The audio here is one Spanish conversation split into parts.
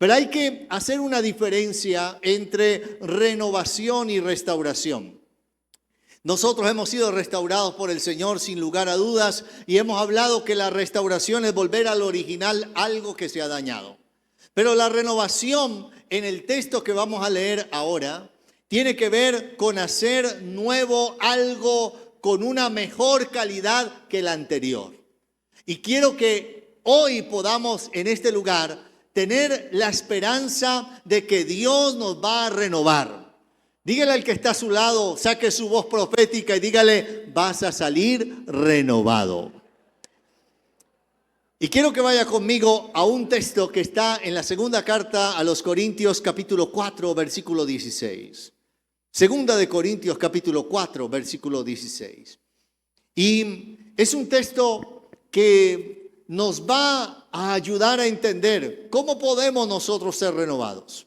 Pero hay que hacer una diferencia entre renovación y restauración. Nosotros hemos sido restaurados por el Señor sin lugar a dudas y hemos hablado que la restauración es volver al original algo que se ha dañado. Pero la renovación en el texto que vamos a leer ahora tiene que ver con hacer nuevo algo con una mejor calidad que la anterior. Y quiero que hoy podamos en este lugar tener la esperanza de que Dios nos va a renovar. Dígale al que está a su lado, saque su voz profética y dígale, vas a salir renovado. Y quiero que vaya conmigo a un texto que está en la segunda carta a los Corintios capítulo 4, versículo 16. Segunda de Corintios capítulo 4, versículo 16. Y es un texto que nos va a ayudar a entender cómo podemos nosotros ser renovados.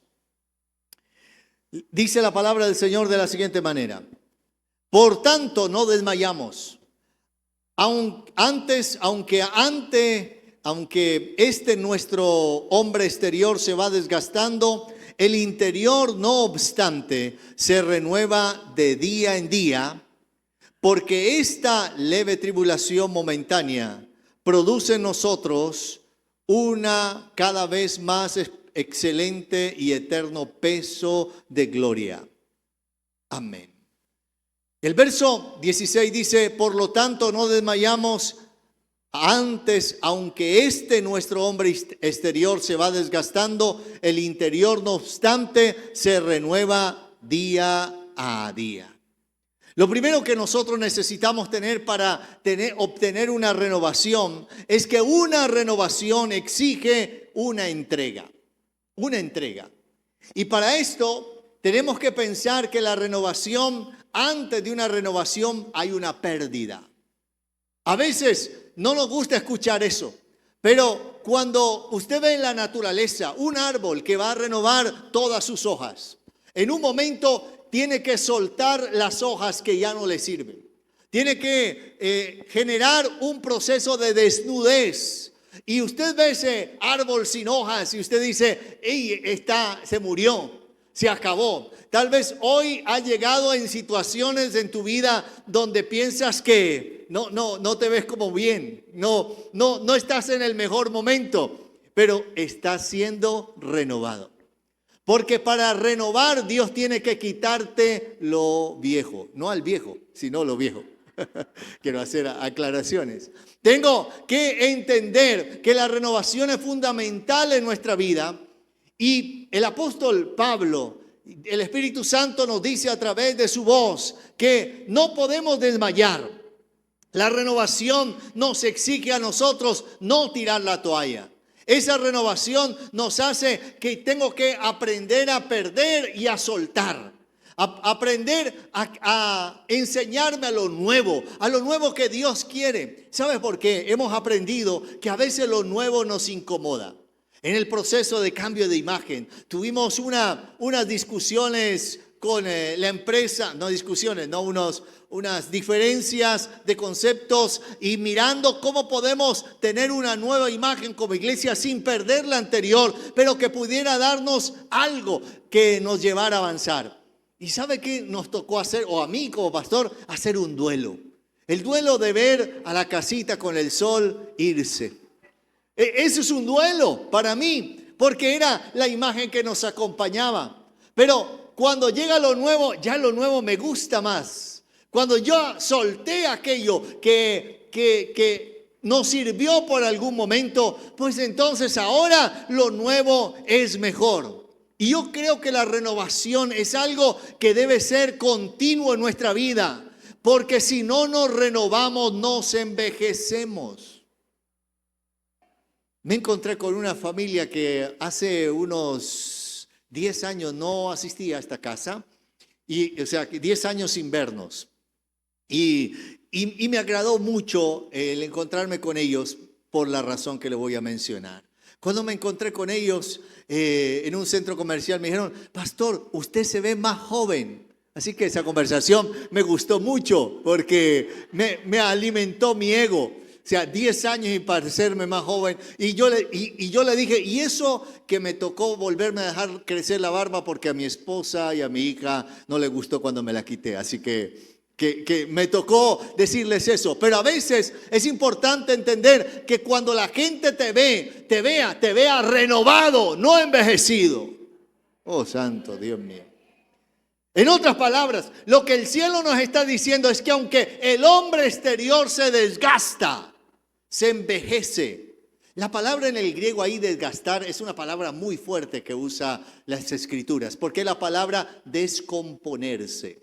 Dice la palabra del Señor de la siguiente manera. Por tanto, no desmayamos. Aunque nuestro hombre exterior se va desgastando, el interior, no obstante, se renueva de día en día, porque esta leve tribulación momentánea produce en nosotros una cada vez más excelente y eterno peso de gloria. Amén. El verso 16 dice, por lo tanto no desmayamos antes, aunque nuestro hombre exterior se va desgastando, el interior no obstante se renueva día a día. Lo primero que nosotros necesitamos tener para obtener una renovación es que una renovación exige una entrega. Una entrega. Y para esto tenemos que pensar que la renovación, antes de una renovación hay una pérdida. A veces no nos gusta escuchar eso, pero cuando usted ve en la naturaleza un árbol que va a renovar todas sus hojas, en un momento tiene que soltar las hojas que ya no le sirven. Tiene que generar un proceso de desnudez. Y usted ve ese árbol sin hojas y usted dice, ¡ey, se murió, se acabó! Tal vez hoy ha llegado en situaciones en tu vida donde piensas que no te ves como bien, no estás en el mejor momento, pero estás siendo renovado. Porque para renovar Dios tiene que quitarte lo viejo, no al viejo, sino lo viejo. Quiero hacer aclaraciones. Tengo que entender que la renovación es fundamental en nuestra vida y el apóstol Pablo, el Espíritu Santo nos dice a través de su voz que no podemos desmayar. La renovación nos exige a nosotros no tirar la toalla. Esa renovación nos hace que tengo que aprender a perder y a soltar. Aprender a enseñarme a lo nuevo que Dios quiere. ¿Sabes por qué? Hemos aprendido que a veces lo nuevo nos incomoda. En el proceso de cambio de imagen tuvimos unas discusiones con la empresa, unas diferencias de conceptos y mirando cómo podemos tener una nueva imagen como iglesia sin perder la anterior, pero que pudiera darnos algo que nos llevara a avanzar. ¿Y sabe qué nos tocó hacer, o a mí como pastor, hacer un duelo? El duelo de ver a la casita con el sol irse. Eso es un duelo para mí, porque era la imagen que nos acompañaba. Pero cuando llega lo nuevo, ya lo nuevo me gusta más. Cuando yo solté aquello que nos sirvió por algún momento, pues entonces ahora lo nuevo es mejor. Y yo creo que la renovación es algo que debe ser continuo en nuestra vida, porque si no nos renovamos, nos envejecemos. Me encontré con una familia que hace unos 10 años no asistía a esta casa, o sea, 10 años sin vernos. Y me agradó mucho el encontrarme con ellos por la razón que le voy a mencionar. Cuando me encontré con ellos en un centro comercial, me dijeron, pastor, usted se ve más joven. Así que esa conversación me gustó mucho porque me alimentó mi ego. O sea, 10 años y parecerme más joven. Y yo le dije, y eso que me tocó volverme a dejar crecer la barba porque a mi esposa y a mi hija no le gustó cuando me la quité. Así que me tocó decirles eso. Pero a veces es importante entender que cuando la gente te vea renovado, no envejecido. Oh, santo Dios mío. En otras palabras, lo que el cielo nos está diciendo es que aunque el hombre exterior se desgasta, se envejece. La palabra en el griego ahí, desgastar, es una palabra muy fuerte que usa las escrituras, porque es la palabra descomponerse.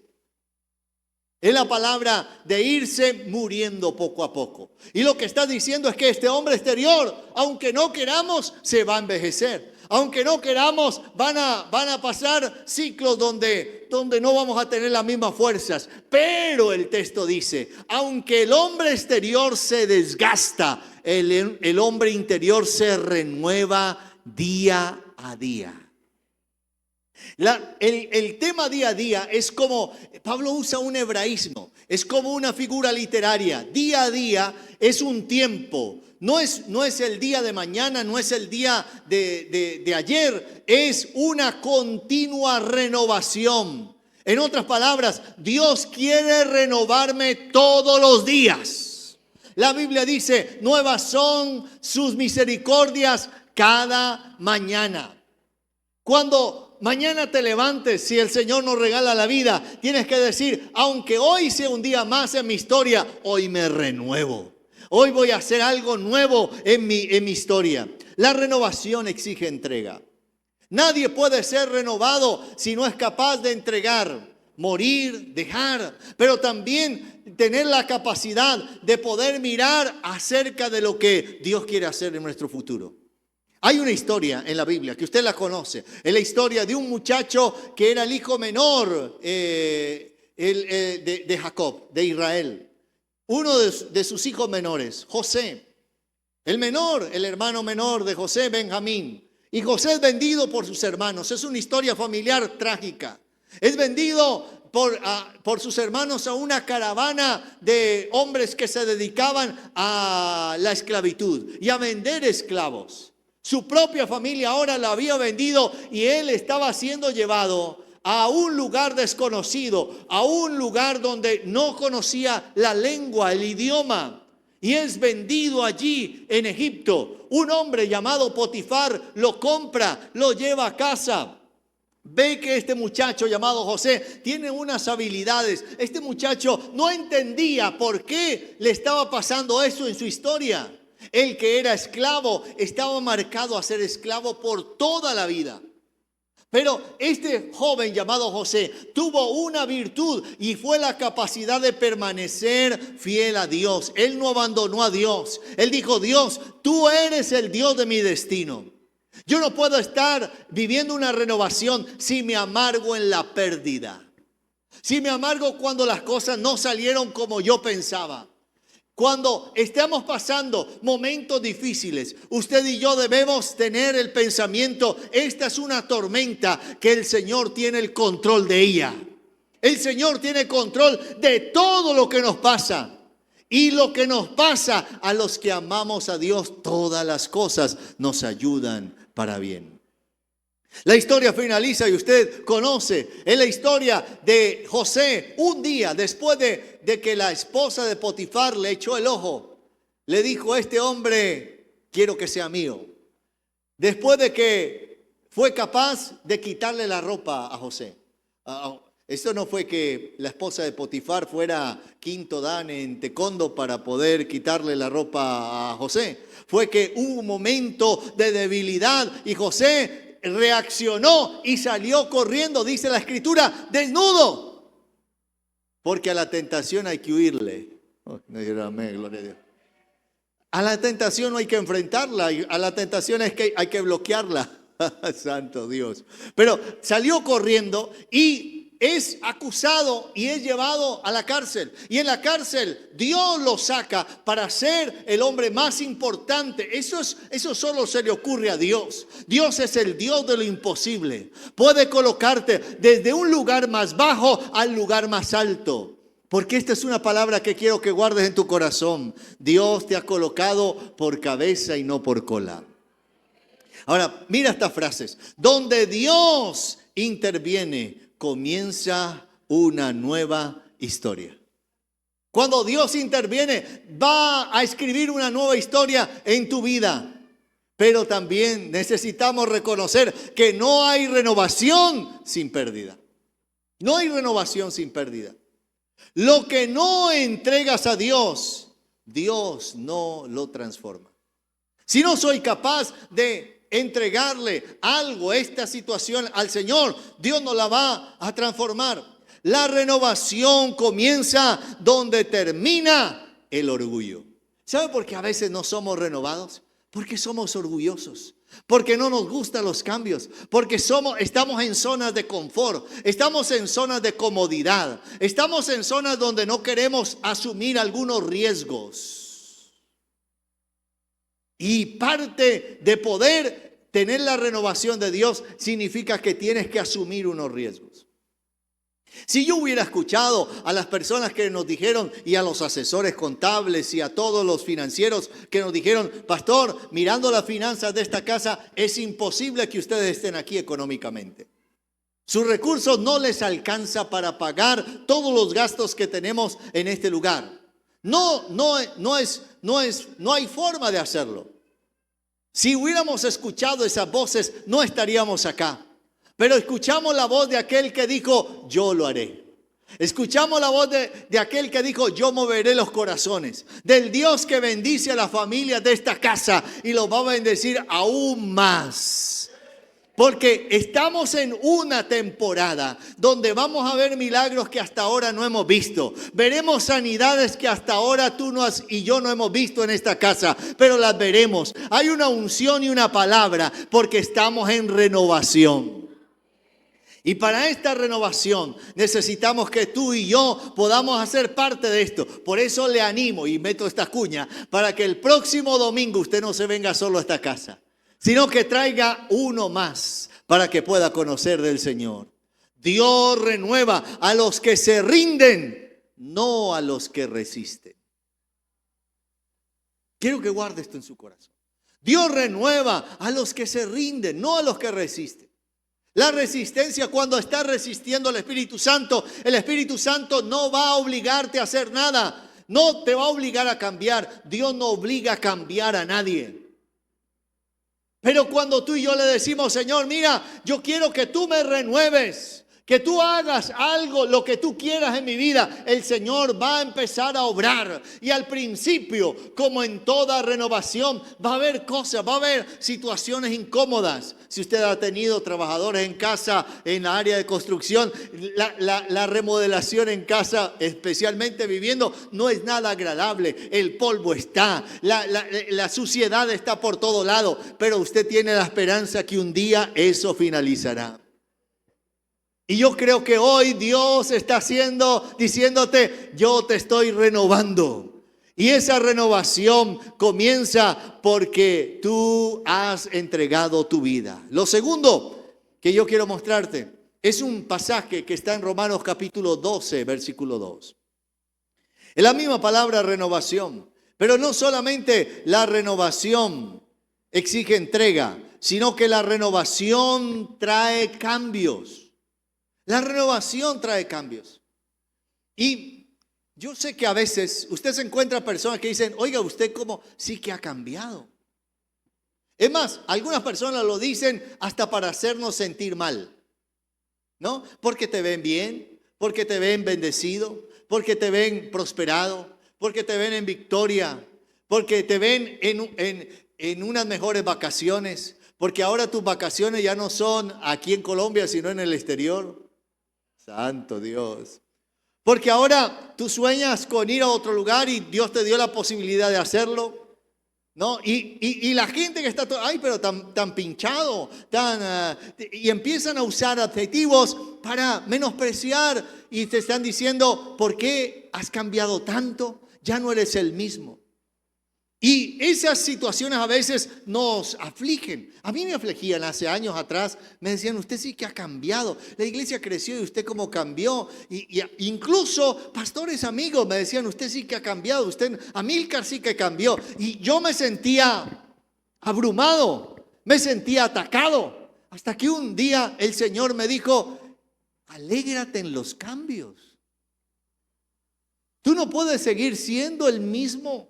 Es la palabra de irse muriendo poco a poco. Y lo que está diciendo es que este hombre exterior, aunque no queramos, se va a envejecer. Aunque no queramos, van a pasar ciclos donde no vamos a tener las mismas fuerzas. Pero el texto dice, aunque el hombre exterior se desgasta, el hombre interior se renueva día a día. El tema día a día es como, Pablo usa un hebraísmo, es como una figura literaria. Día a día es un tiempo, no es el día de mañana, no es el día de ayer, es una continua renovación. En otras palabras, Dios quiere renovarme todos los días. La Biblia dice, nuevas son sus misericordias cada mañana. Cuando mañana te levantes, si el Señor nos regala la vida, tienes que decir, aunque hoy sea un día más en mi historia, hoy me renuevo. Hoy voy a hacer algo nuevo en mi historia. La renovación exige entrega. Nadie puede ser renovado si no es capaz de entregar, morir, dejar, pero también tener la capacidad de poder mirar acerca de lo que Dios quiere hacer en nuestro futuro. Hay una historia en la Biblia que usted la conoce. Es la historia de un muchacho que era el hijo menor de Jacob, de Israel. Uno de sus hijos menores, José. El menor, el hermano menor de José, Benjamín. Y José es vendido por sus hermanos. Es una historia familiar trágica. Es vendido por sus hermanos a una caravana de hombres que se dedicaban a la esclavitud y a vender esclavos. Su propia familia ahora lo había vendido y él estaba siendo llevado a un lugar desconocido, a un lugar donde no conocía la lengua, el idioma. Y es vendido allí en Egipto. Un hombre llamado Potifar lo compra, lo lleva a casa. Ve que este muchacho llamado José tiene unas habilidades. Este muchacho no entendía por qué le estaba pasando eso en su historia. El que era esclavo estaba marcado a ser esclavo por toda la vida. Pero este joven llamado José tuvo una virtud y fue la capacidad de permanecer fiel a Dios. Él no abandonó a Dios. Él dijo, Dios, tú eres el Dios de mi destino. Yo no puedo estar viviendo una renovación si me amargo en la pérdida. Si me amargo cuando las cosas no salieron como yo pensaba. Cuando estamos pasando momentos difíciles, usted y yo debemos tener el pensamiento, esta es una tormenta que el Señor tiene el control de ella. El Señor tiene control de todo lo que nos pasa. Y lo que nos pasa a los que amamos a Dios, todas las cosas nos ayudan para bien. La historia finaliza y usted conoce, es la historia de José. Un día después de que la esposa de Potifar le echó el ojo, le dijo, este hombre quiero que sea mío. Después de que fue capaz de quitarle la ropa a José. Esto no fue que la esposa de Potifar fuera quinto dan en taekwondo para poder quitarle la ropa a José. Fue que hubo un momento de debilidad y José reaccionó y salió corriendo, dice la escritura, desnudo. Porque a la tentación hay que huirle. Amén, gloria a Dios. A la tentación no hay que enfrentarla, a la tentación es que hay que bloquearla. Santo Dios. Pero salió corriendo y es acusado y es llevado a la cárcel. Y en la cárcel Dios lo saca para ser el hombre más importante. Eso solo se le ocurre a Dios. Dios es el Dios de lo imposible. Puede colocarte desde un lugar más bajo al lugar más alto. Porque esta es una palabra que quiero que guardes en tu corazón. Dios te ha colocado por cabeza y no por cola. Ahora, mira estas frases. Donde Dios interviene, comienza una nueva historia. Cuando Dios interviene, va a escribir una nueva historia en tu vida. Pero también necesitamos reconocer que no hay renovación sin pérdida. No hay renovación sin pérdida. Lo que no entregas a Dios, Dios no lo transforma. Si no soy capaz de entregarle algo, esta situación al Señor, Dios no la va a transformar. La renovación comienza donde termina el orgullo. ¿Sabe por qué a veces no somos renovados? Porque somos orgullosos. Porque no nos gustan los cambios, porque estamos en zonas de confort, estamos en zonas de comodidad, estamos en zonas donde no queremos asumir algunos riesgos. Y parte de poder tener la renovación de Dios significa que tienes que asumir unos riesgos. Si yo hubiera escuchado a las personas que nos dijeron y a los asesores contables y a todos los financieros que nos dijeron, pastor, mirando las finanzas de esta casa, es imposible que ustedes estén aquí económicamente. Sus recursos no les alcanza para pagar todos los gastos que tenemos en este lugar. No hay forma de hacerlo. Si hubiéramos escuchado esas voces, no estaríamos acá. Pero escuchamos la voz de aquel que dijo, yo lo haré. Escuchamos la voz de aquel que dijo, yo moveré los corazones. Del Dios que bendice a las familias de esta casa y los va a bendecir aún más. Porque estamos en una temporada donde vamos a ver milagros que hasta ahora no hemos visto. Veremos sanidades que hasta ahora tú no has y yo no hemos visto en esta casa, pero las veremos. Hay una unción y una palabra porque estamos en renovación. Y para esta renovación necesitamos que tú y yo podamos hacer parte de esto. Por eso le animo y meto esta cuña para que el próximo domingo usted no se venga solo a esta casa, sino que traiga uno más para que pueda conocer del Señor. Dios renueva a los que se rinden, no a los que resisten. Quiero que guarde esto en su corazón. Dios renueva a los que se rinden, no a los que resisten. La resistencia, cuando estás resistiendo al Espíritu Santo, el Espíritu Santo no va a obligarte a hacer nada. No te va a obligar a cambiar. Dios no obliga a cambiar a nadie. Pero cuando tú y yo le decimos, Señor, mira, yo quiero que tú me renueves, que tú hagas algo, lo que tú quieras en mi vida, el Señor va a empezar a obrar. Y al principio, como en toda renovación, va a haber cosas, va a haber situaciones incómodas. Si usted ha tenido trabajadores en casa, en la área de construcción, la remodelación en casa, especialmente viviendo, no es nada agradable. El polvo está, la suciedad está por todo lado, pero usted tiene la esperanza que un día eso finalizará. Y yo creo que hoy Dios está diciéndote, yo te estoy renovando. Y esa renovación comienza porque tú has entregado tu vida. Lo segundo que yo quiero mostrarte es un pasaje que está en Romanos capítulo 12, versículo 2. Es la misma palabra renovación, pero no solamente la renovación exige entrega, sino que la renovación trae cambios. La renovación trae cambios. Y yo sé que a veces usted se encuentra personas que dicen, oiga, usted como sí que ha cambiado. Es más, algunas personas lo dicen hasta para hacernos sentir mal, ¿no? Porque te ven bien, porque te ven bendecido, porque te ven prosperado, porque te ven en victoria, porque te ven en unas mejores vacaciones, porque ahora tus vacaciones ya no son aquí en Colombia, sino en el exterior. Santo Dios. Porque ahora tú sueñas con ir a otro lugar y Dios te dio la posibilidad de hacerlo, ¿no? Y la gente que está, ay, pero tan pinchado, y empiezan a usar adjetivos para menospreciar y te están diciendo, ¿por qué has cambiado tanto? Ya no eres el mismo. Y esas situaciones a veces nos afligen. A mí me afligían hace años atrás. Me decían, usted sí que ha cambiado. La iglesia creció y usted cómo cambió. Y incluso pastores amigos me decían, usted sí que ha cambiado. Usted, Amílcar sí que cambió. Y yo me sentía abrumado. Me sentía atacado. Hasta que un día el Señor me dijo, alégrate en los cambios. Tú no puedes seguir siendo el mismo.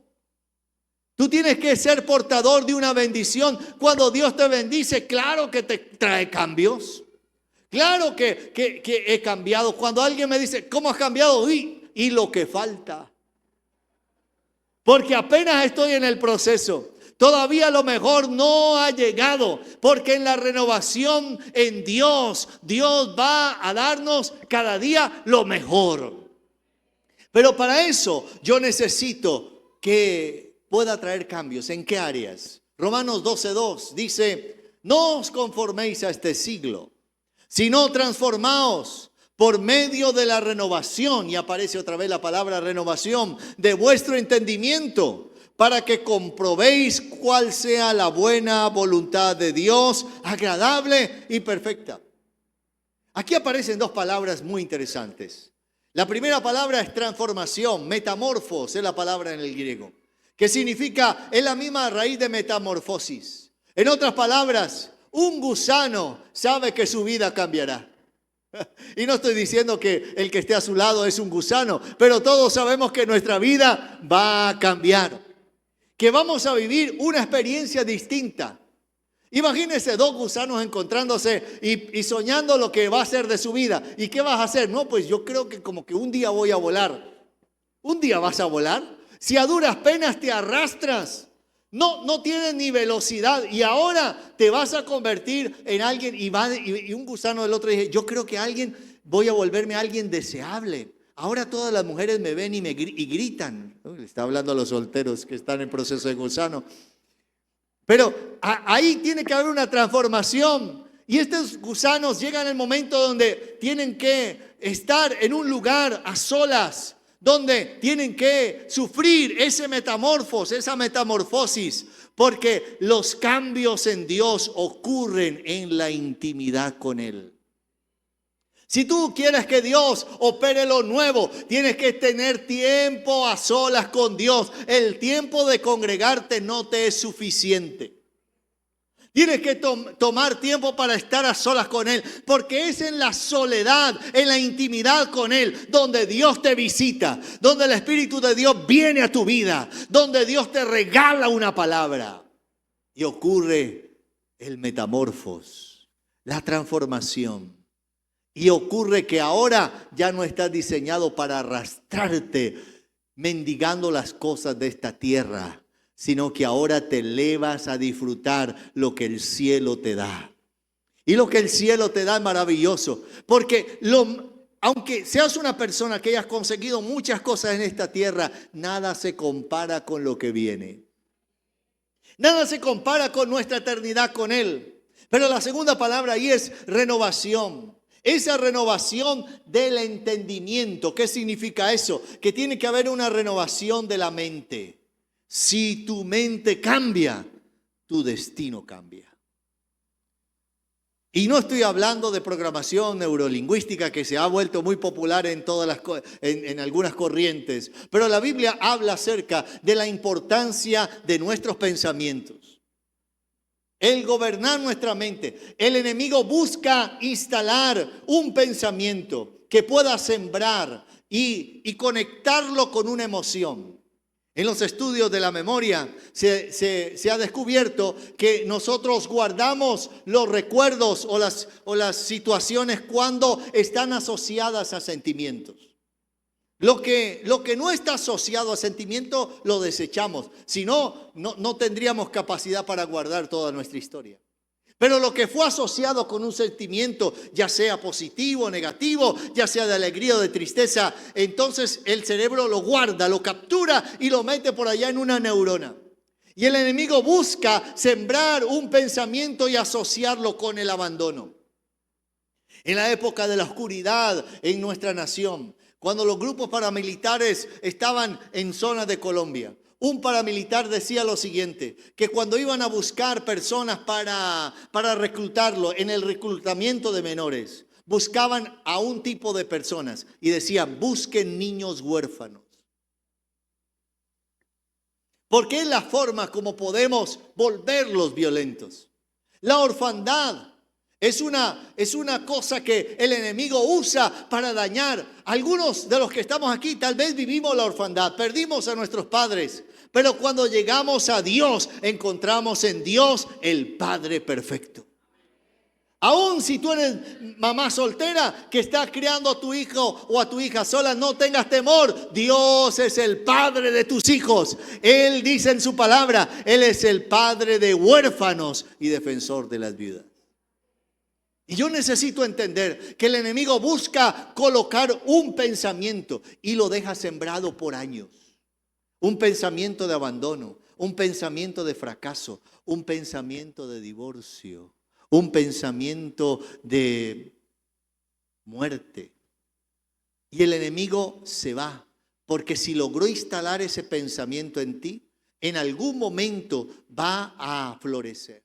Tú tienes que ser portador de una bendición. Cuando Dios te bendice, claro que te trae cambios. Claro que he cambiado. Cuando alguien me dice, ¿cómo has cambiado? Y lo que falta. Porque apenas estoy en el proceso. Todavía lo mejor no ha llegado. Porque en la renovación en Dios, Dios va a darnos cada día lo mejor. Pero para eso yo necesito que pueda traer cambios. ¿En qué áreas? Romanos 12:2 dice, no os conforméis a este siglo, sino transformaos por medio de la renovación, y aparece otra vez la palabra renovación, de vuestro entendimiento, para que comprobéis cuál sea la buena voluntad de Dios, agradable y perfecta. Aquí aparecen dos palabras muy interesantes. La primera palabra es transformación, metamorfos es la palabra en el griego, que significa, es la misma raíz de metamorfosis. En otras palabras, un gusano sabe que su vida cambiará. Y no estoy diciendo que el que esté a su lado es un gusano, pero todos sabemos que nuestra vida va a cambiar, que vamos a vivir una experiencia distinta. Imagínense dos gusanos encontrándose y soñando lo que va a ser de su vida. ¿Y qué vas a hacer? No, pues yo creo que como que un día voy a volar. ¿Un día vas a volar? Si a duras penas te arrastras, no tienes ni velocidad y ahora te vas a convertir en alguien y un gusano del otro dice, yo creo que voy a volverme alguien deseable. Ahora todas las mujeres me ven y gritan. Le está hablando a los solteros que están en proceso de gusano. Pero ahí tiene que haber una transformación. Y estos gusanos llegan al momento donde tienen que estar en un lugar a solas, donde tienen que sufrir esa metamorfosis, porque los cambios en Dios ocurren en la intimidad con Él. Si tú quieres que Dios opere lo nuevo, tienes que tener tiempo a solas con Dios. El tiempo de congregarte no te es suficiente. Tienes que tomar tiempo para estar a solas con Él, porque es en la soledad, en la intimidad con Él, donde Dios te visita, donde el Espíritu de Dios viene a tu vida, donde Dios te regala una palabra y ocurre el metamorfos, la transformación. Y ocurre que ahora ya no estás diseñado para arrastrarte mendigando las cosas de esta tierra, sino que ahora te elevas a disfrutar lo que el cielo te da. Y lo que el cielo te da es maravilloso, porque aunque seas una persona que hayas conseguido muchas cosas en esta tierra, nada se compara con lo que viene. Nada se compara con nuestra eternidad con Él. Pero la segunda palabra ahí es renovación. Esa renovación del entendimiento. ¿Qué significa eso? Que tiene que haber una renovación de la mente. Si tu mente cambia, tu destino cambia. Y no estoy hablando de programación neurolingüística que se ha vuelto muy popular en algunas corrientes, pero la Biblia habla acerca de la importancia de nuestros pensamientos. El gobernar nuestra mente. El enemigo busca instalar un pensamiento que pueda sembrar y conectarlo con una emoción. En los estudios de la memoria se ha descubierto que nosotros guardamos los recuerdos o las situaciones cuando están asociadas a sentimientos. Lo que no está asociado a sentimiento lo desechamos. Si no, no tendríamos capacidad para guardar toda nuestra historia. Pero lo que fue asociado con un sentimiento, ya sea positivo o negativo, ya sea de alegría o de tristeza, entonces el cerebro lo guarda, lo captura y lo mete por allá en una neurona. Y el enemigo busca sembrar un pensamiento y asociarlo con el abandono. En la época de la oscuridad en nuestra nación, cuando los grupos paramilitares estaban en zonas de Colombia, un paramilitar decía lo siguiente, que cuando iban a buscar personas para reclutarlo, en el reclutamiento de menores, buscaban a un tipo de personas y decían, busquen niños huérfanos. Porque es la forma como podemos volverlos violentos. La orfandad es una cosa que el enemigo usa para dañar. Algunos de los que estamos aquí tal vez vivimos la orfandad, perdimos a nuestros padres. Pero cuando llegamos a Dios, encontramos en Dios el Padre perfecto. Aún si tú eres mamá soltera que está criando a tu hijo o a tu hija sola, no tengas temor. Dios es el padre de tus hijos. Él dice en su palabra, Él es el padre de huérfanos y defensor de las viudas. Y yo necesito entender que el enemigo busca colocar un pensamiento y lo deja sembrado por años. Un pensamiento de abandono, un pensamiento de fracaso, un pensamiento de divorcio. Un pensamiento de muerte. Y el enemigo se va, porque si logró instalar ese pensamiento en ti, en algún momento va a florecer.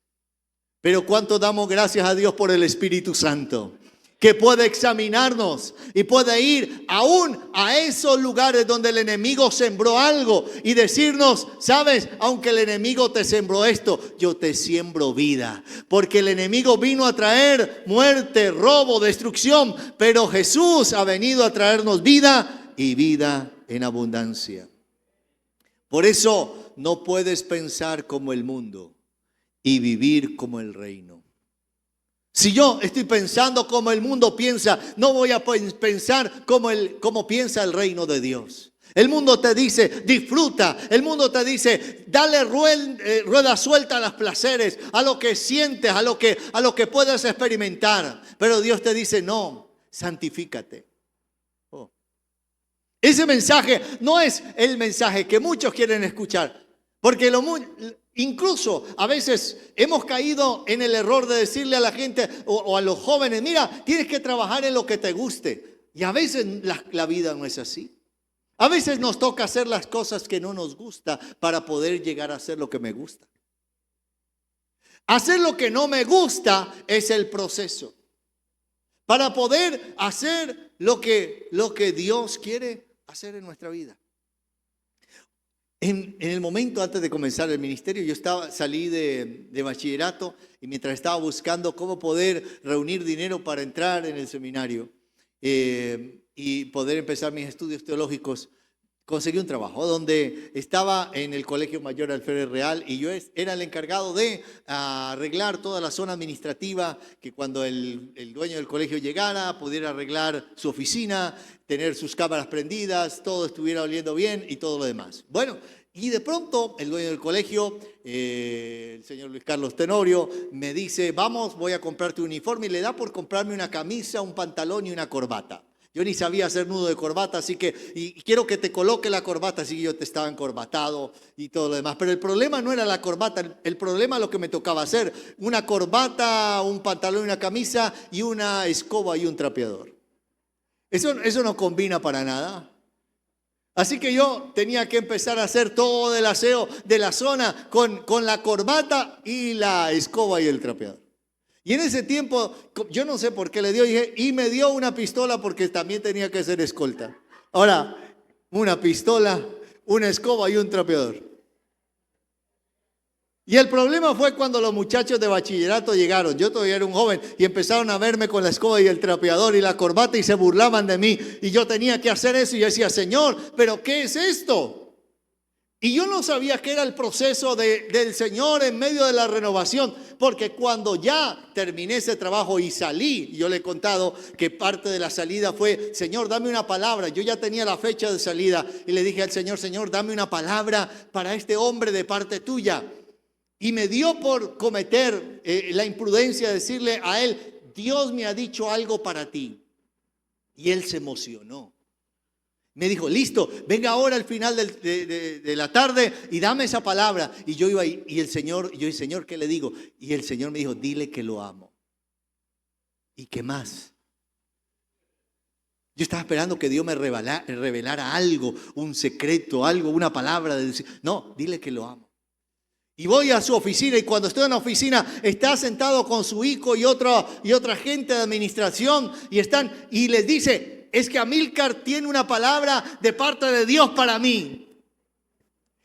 Pero ¿cuánto damos gracias a Dios por el Espíritu Santo? Que puede examinarnos y puede ir aún a esos lugares donde el enemigo sembró algo y decirnos, sabes, aunque el enemigo te sembró esto, yo te siembro vida. Porque el enemigo vino a traer muerte, robo, destrucción, pero Jesús ha venido a traernos vida y vida en abundancia. Por eso no puedes pensar como el mundo y vivir como el reino. Si yo estoy pensando como el mundo piensa, no voy a pensar como piensa el reino de Dios. El mundo te dice, disfruta. El mundo te dice, dale rueda suelta a los placeres, a lo que sientes, a lo que puedes experimentar. Pero Dios te dice, no, santifícate. Oh. Ese mensaje no es el mensaje que muchos quieren escuchar. Porque incluso a veces hemos caído en el error de decirle a la gente o a los jóvenes, mira, tienes que trabajar en lo que te guste. Y a veces la vida no es así. A veces nos toca hacer las cosas que no nos gusta para poder llegar a hacer lo que me gusta. Hacer lo que no me gusta es el proceso. Para poder hacer lo que Dios quiere hacer en nuestra vida. En el momento antes de comenzar el ministerio, salí de bachillerato y mientras estaba buscando cómo poder reunir dinero para entrar en el seminario y poder empezar mis estudios teológicos, conseguí un trabajo donde estaba en el Colegio Mayor Alférez Real y yo era el encargado de arreglar toda la zona administrativa, que cuando el dueño del colegio llegara pudiera arreglar su oficina, tener sus cámaras prendidas, todo estuviera oliendo bien y todo lo demás. Bueno, y de pronto el dueño del colegio, el señor Luis Carlos Tenorio, me dice, vamos, voy a comprarte un uniforme, y le da por comprarme una camisa, un pantalón y una corbata. Yo ni sabía hacer nudo de corbata, así que, y quiero que te coloque la corbata, así que yo te estaba encorbatado y todo lo demás. Pero el problema no era la corbata, el problema es lo que me tocaba hacer. Una corbata, un pantalón y una camisa y una escoba y un trapeador. Eso no combina para nada. Así que yo tenía que empezar a hacer todo el aseo de la zona con la corbata y la escoba y el trapeador. Y en ese tiempo, yo no sé por qué le dio, y me dio una pistola porque también tenía que ser escolta. Ahora, una pistola, una escoba y un trapeador. Y el problema fue cuando los muchachos de bachillerato llegaron. Yo todavía era un joven y empezaron a verme con la escoba y el trapeador y la corbata y se burlaban de mí. Y yo tenía que hacer eso y yo decía, Señor, ¿pero qué es esto? Y yo no sabía que era el proceso del Señor en medio de la renovación, porque cuando ya terminé ese trabajo y salí, yo le he contado que parte de la salida fue, Señor, dame una palabra. Yo ya tenía la fecha de salida y le dije al Señor, Señor, dame una palabra para este hombre de parte tuya. Y me dio por cometer la imprudencia de decirle a él, Dios me ha dicho algo para ti. Y él se emocionó. Me dijo, listo, venga ahora al final de la tarde y dame esa palabra. Y yo iba ahí, y el Señor, yo dije, Señor, ¿qué le digo? Y el Señor me dijo, dile que lo amo. ¿Y qué más? Yo estaba esperando que Dios me revelara algo, un secreto, algo, una palabra. No, dile que lo amo. Y voy a su oficina y cuando estoy en la oficina está sentado con su hijo y otra gente de administración y les dice, es que Amílcar tiene una palabra de parte de Dios para mí.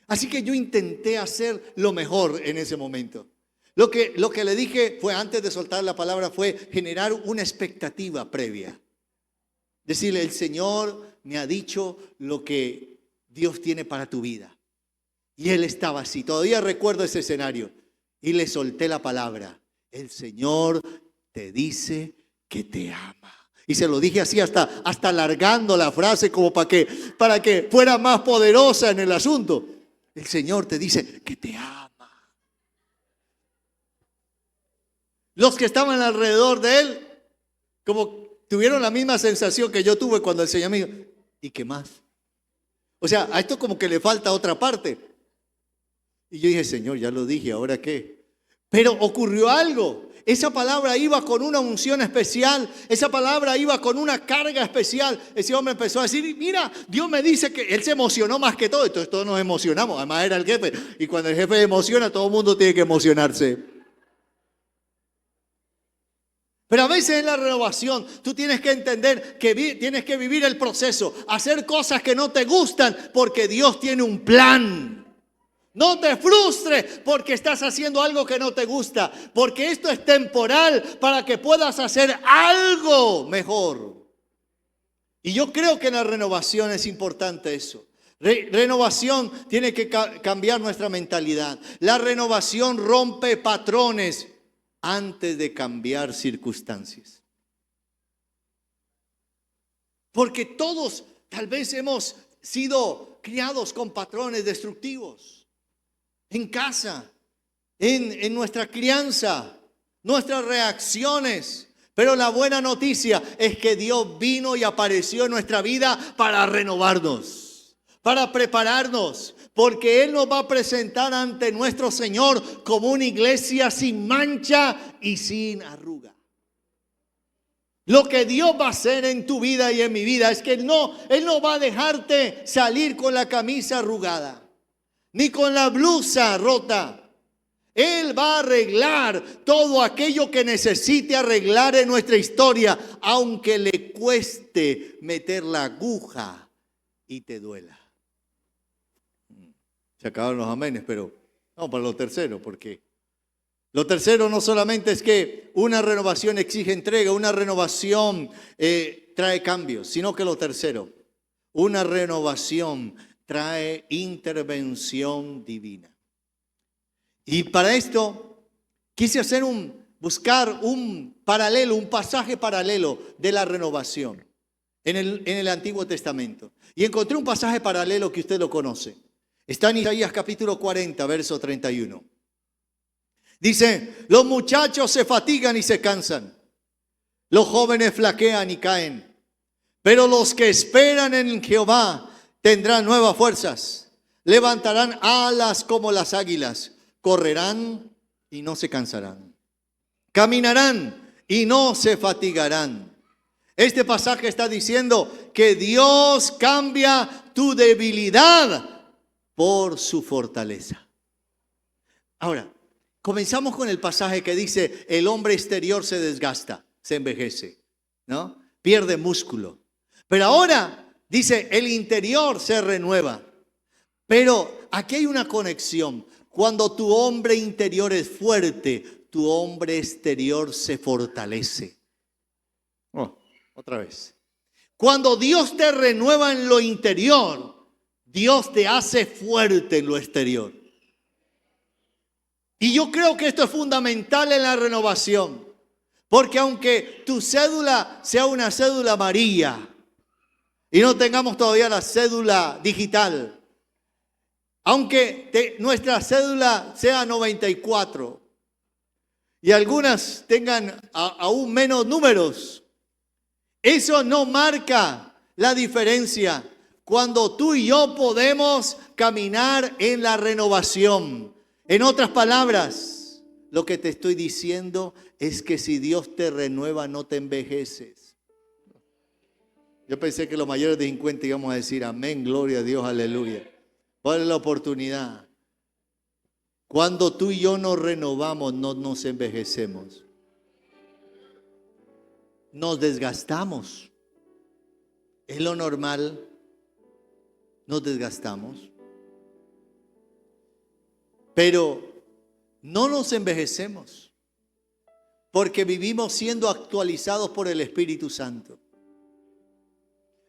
Así que yo intenté hacer lo mejor en ese momento. Lo que le dije fue, antes de soltar la palabra, fue generar una expectativa previa. Decirle, el Señor me ha dicho lo que Dios tiene para tu vida. Y él estaba así, todavía recuerdo ese escenario. Y le solté la palabra, el Señor te dice que te ama. Y se lo dije así hasta alargando la frase como para que fuera más poderosa en el asunto. El Señor te dice que te ama. Los que estaban alrededor de él, como tuvieron la misma sensación que yo tuve cuando el Señor me dijo, ¿y qué más? O sea, a esto como que le falta otra parte. Y yo dije, Señor, ya lo dije, ¿ahora qué? Pero ocurrió algo. Esa palabra iba con una unción especial. Esa palabra iba con una carga especial. Ese hombre empezó a decir, mira, Dios me dice que él se emocionó más que todo. Entonces todos nos emocionamos. Además era el jefe. Y cuando el jefe emociona, todo el mundo tiene que emocionarse. Pero a veces en la renovación tú tienes que entender que tienes que vivir el proceso. Hacer cosas que no te gustan porque Dios tiene un plan. No te frustres porque estás haciendo algo que no te gusta, porque esto es temporal para que puedas hacer algo mejor. Y yo creo que en la renovación es importante eso. Renovación tiene que cambiar nuestra mentalidad. La renovación rompe patrones antes de cambiar circunstancias. Porque todos tal vez hemos sido criados con patrones destructivos. En casa, en nuestra crianza, nuestras reacciones. Pero la buena noticia es que Dios vino y apareció en nuestra vida para renovarnos, para prepararnos, porque Él nos va a presentar ante nuestro Señor como una iglesia sin mancha y sin arruga. Lo que Dios va a hacer en tu vida y en mi vida es que Él no va a dejarte salir con la camisa arrugada, ni con la blusa rota. Él va a arreglar todo aquello que necesite arreglar en nuestra historia, aunque le cueste meter la aguja y te duela. Se acabaron los amenes, pero vamos para lo tercero, porque lo tercero no solamente es que una renovación exige entrega, una renovación trae cambios, sino que lo tercero, una renovación trae intervención divina. Y para esto quise buscar un paralelo, un pasaje paralelo de la renovación en el Antiguo Testamento. Y encontré un pasaje paralelo que usted lo conoce. Está en Isaías capítulo 40, verso 31. Dice, los muchachos se fatigan y se cansan. Los jóvenes flaquean y caen. Pero los que esperan en Jehová tendrán nuevas fuerzas, levantarán alas como las águilas, correrán y no se cansarán, caminarán y no se fatigarán. Este pasaje está diciendo que Dios cambia tu debilidad por su fortaleza. Ahora, comenzamos con el pasaje que dice, el hombre exterior se desgasta, se envejece, ¿no? Pierde músculo. Pero ahora dice, el interior se renueva. Pero aquí hay una conexión. Cuando tu hombre interior es fuerte, tu hombre exterior se fortalece. Otra vez. Cuando Dios te renueva en lo interior, Dios te hace fuerte en lo exterior. Y yo creo que esto es fundamental en la renovación. Porque aunque tu cédula sea una cédula amarilla, y no tengamos todavía la cédula digital, aunque nuestra cédula sea 94 y algunas tengan aún menos números, eso no marca la diferencia cuando tú y yo podemos caminar en la renovación. En otras palabras, lo que te estoy diciendo es que si Dios te renueva, no te envejeces. Yo pensé que los mayores de 50 íbamos a decir amén, gloria a Dios, aleluya. ¿Cuál es la oportunidad? Cuando tú y yo nos renovamos, no nos envejecemos. Nos desgastamos. Es lo normal. Nos desgastamos. Pero no nos envejecemos. Porque vivimos siendo actualizados por el Espíritu Santo.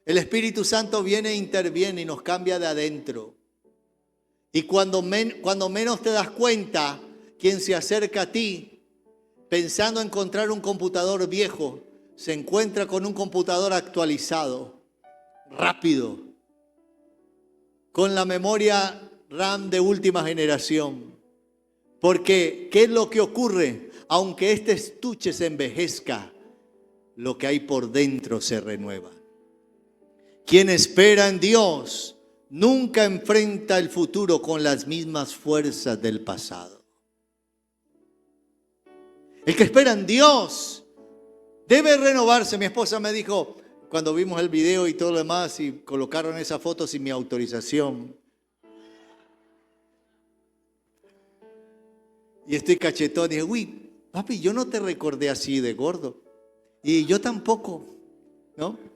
El Espíritu Santo viene e interviene y nos cambia de adentro. Y cuando menos te das cuenta, quien se acerca a ti pensando encontrar un computador viejo, se encuentra con un computador actualizado, rápido, con la memoria RAM de última generación. Porque, ¿qué es lo que ocurre? Aunque este estuche se envejezca, lo que hay por dentro se renueva. Quien espera en Dios nunca enfrenta el futuro con las mismas fuerzas del pasado. El que espera en Dios debe renovarse. Mi esposa me dijo, cuando vimos el video y todo lo demás, y colocaron esa foto sin mi autorización. Y estoy cachetón. Y dije, uy, papi, yo no te recordé así de gordo. Y yo tampoco, ¿no?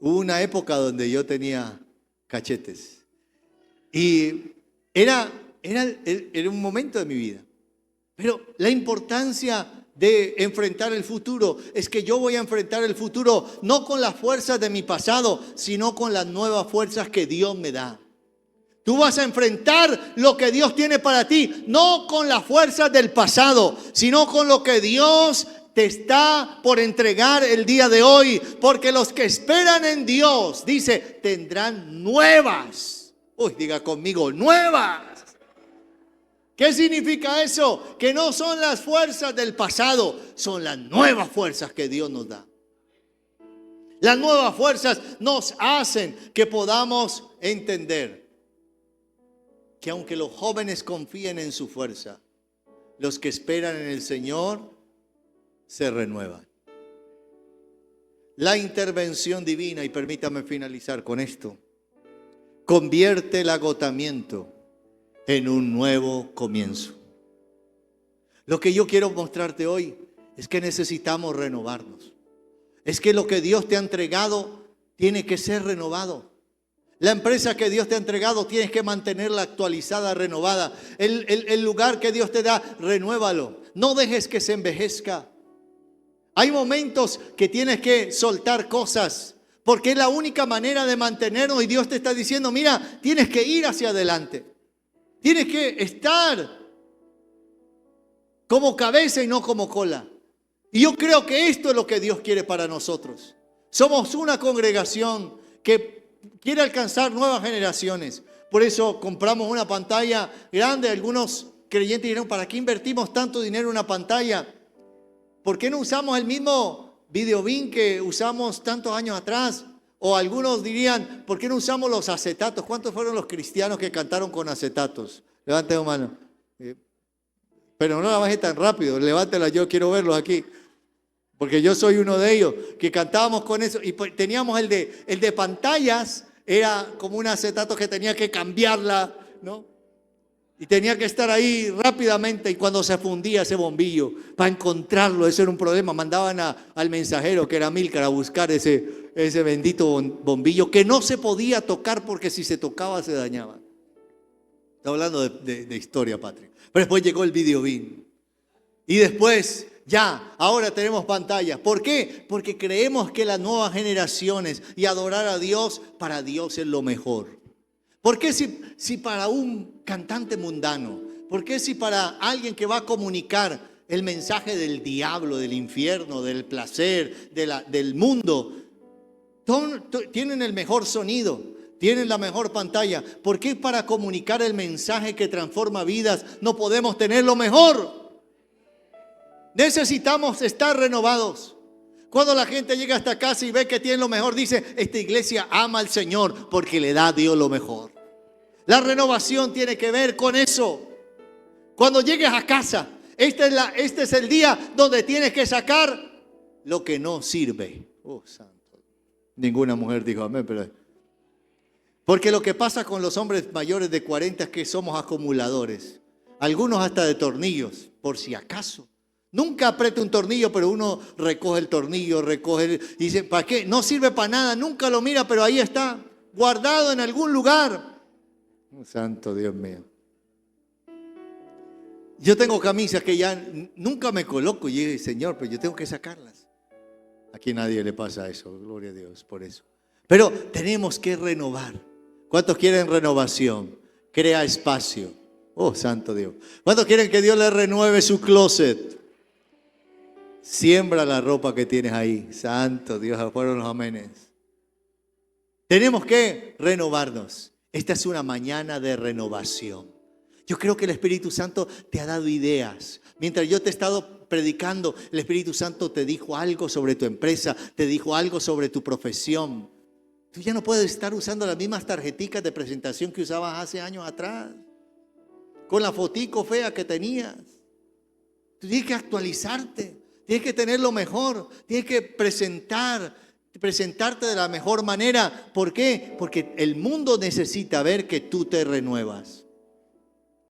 Hubo una época donde yo tenía cachetes. Y era un momento de mi vida. Pero la importancia de enfrentar el futuro es que yo voy a enfrentar el futuro no con las fuerzas de mi pasado, sino con las nuevas fuerzas que Dios me da. Tú vas a enfrentar lo que Dios tiene para ti, no con las fuerzas del pasado, sino con lo que Dios te está por entregar el día de hoy. Porque los que esperan en Dios, dice, tendrán nuevas. Uy, diga conmigo, nuevas. ¿Qué significa eso? Que no son las fuerzas del pasado, son las nuevas fuerzas que Dios nos da. Las nuevas fuerzas nos hacen que podamos entender que aunque los jóvenes confíen en su fuerza, los que esperan en el Señor se renuevan. La intervención divina, y permítame finalizar con esto, convierte el agotamiento en un nuevo comienzo. Lo que yo quiero mostrarte hoy es que necesitamos renovarnos. Es que lo que Dios te ha entregado tiene que ser renovado. La empresa que Dios te ha entregado tienes que mantenerla actualizada, renovada. El lugar que Dios te da, renuévalo. No dejes que se envejezca. Hay momentos que tienes que soltar cosas, porque es la única manera de mantenernos. Y Dios te está diciendo, mira, tienes que ir hacia adelante. Tienes que estar como cabeza y no como cola. Y yo creo que esto es lo que Dios quiere para nosotros. Somos una congregación que quiere alcanzar nuevas generaciones. Por eso compramos una pantalla grande. Algunos creyentes dirán, ¿para qué invertimos tanto dinero en una pantalla? ¿Por qué no usamos el mismo videobeam que usamos tantos años atrás? O algunos dirían, ¿por qué no usamos los acetatos? ¿Cuántos fueron los cristianos que cantaron con acetatos? Levanten la mano. Pero no la baje tan rápido, levántela, yo quiero verlos aquí. Porque yo soy uno de ellos, que cantábamos con eso. Y pues teníamos el de pantallas, era como un acetato que tenía que cambiarla, ¿no? Y tenía que estar ahí rápidamente. Y cuando se fundía ese bombillo, para encontrarlo, eso era un problema. Mandaban al mensajero, que era Milcar, a buscar ese bendito bombillo, que no se podía tocar porque si se tocaba se dañaba. Está hablando de historia, Patrick. Pero después llegó el videobeam. Y después, ya, ahora tenemos pantallas. ¿Por qué? Porque creemos que las nuevas generaciones y adorar a Dios, para Dios es lo mejor. ¿Por qué si para un cantante mundano? ¿Por qué si para alguien que va a comunicar el mensaje del diablo, del infierno, del placer, del mundo, tienen el mejor sonido, tienen la mejor pantalla? ¿Por qué para comunicar el mensaje que transforma vidas no podemos tener lo mejor? Necesitamos estar renovados. Cuando la gente llega a esta casa y ve que tiene lo mejor, dice, esta iglesia ama al Señor porque le da a Dios lo mejor. La renovación tiene que ver con eso. Cuando llegues a casa, este es el día donde tienes que sacar lo que no sirve. Oh, santo. Ninguna mujer dijo amén, pero... Porque lo que pasa con los hombres mayores de 40 es que somos acumuladores. Algunos hasta de tornillos, por si acaso. Nunca aprieta un tornillo, pero uno recoge el tornillo, y dice, ¿para qué? No sirve para nada, nunca lo mira, pero ahí está, guardado en algún lugar. Oh, santo Dios mío. Yo tengo camisas que ya nunca me coloco y digo, Señor, pero yo tengo que sacarlas. Aquí a nadie le pasa eso, gloria a Dios por eso. Pero tenemos que renovar. ¿Cuántos quieren renovación? Crea espacio. Oh, santo Dios. ¿Cuántos quieren que Dios le renueve su closet? Siembra la ropa que tienes ahí. Santo Dios, fueron los amenes. Tenemos que renovarnos. Esta es una mañana de renovación. Yo creo que el Espíritu Santo te ha dado ideas. Mientras yo te he estado predicando, el Espíritu Santo te dijo algo sobre tu empresa, te dijo algo sobre tu profesión. Tú ya no puedes estar usando las mismas tarjeticas de presentación que usabas hace años atrás, con la fotico fea que tenías. Tú tienes que actualizarte, tienes que tener lo mejor, tienes que presentarte de la mejor manera. ¿Por qué? Porque el mundo necesita ver que tú te renuevas.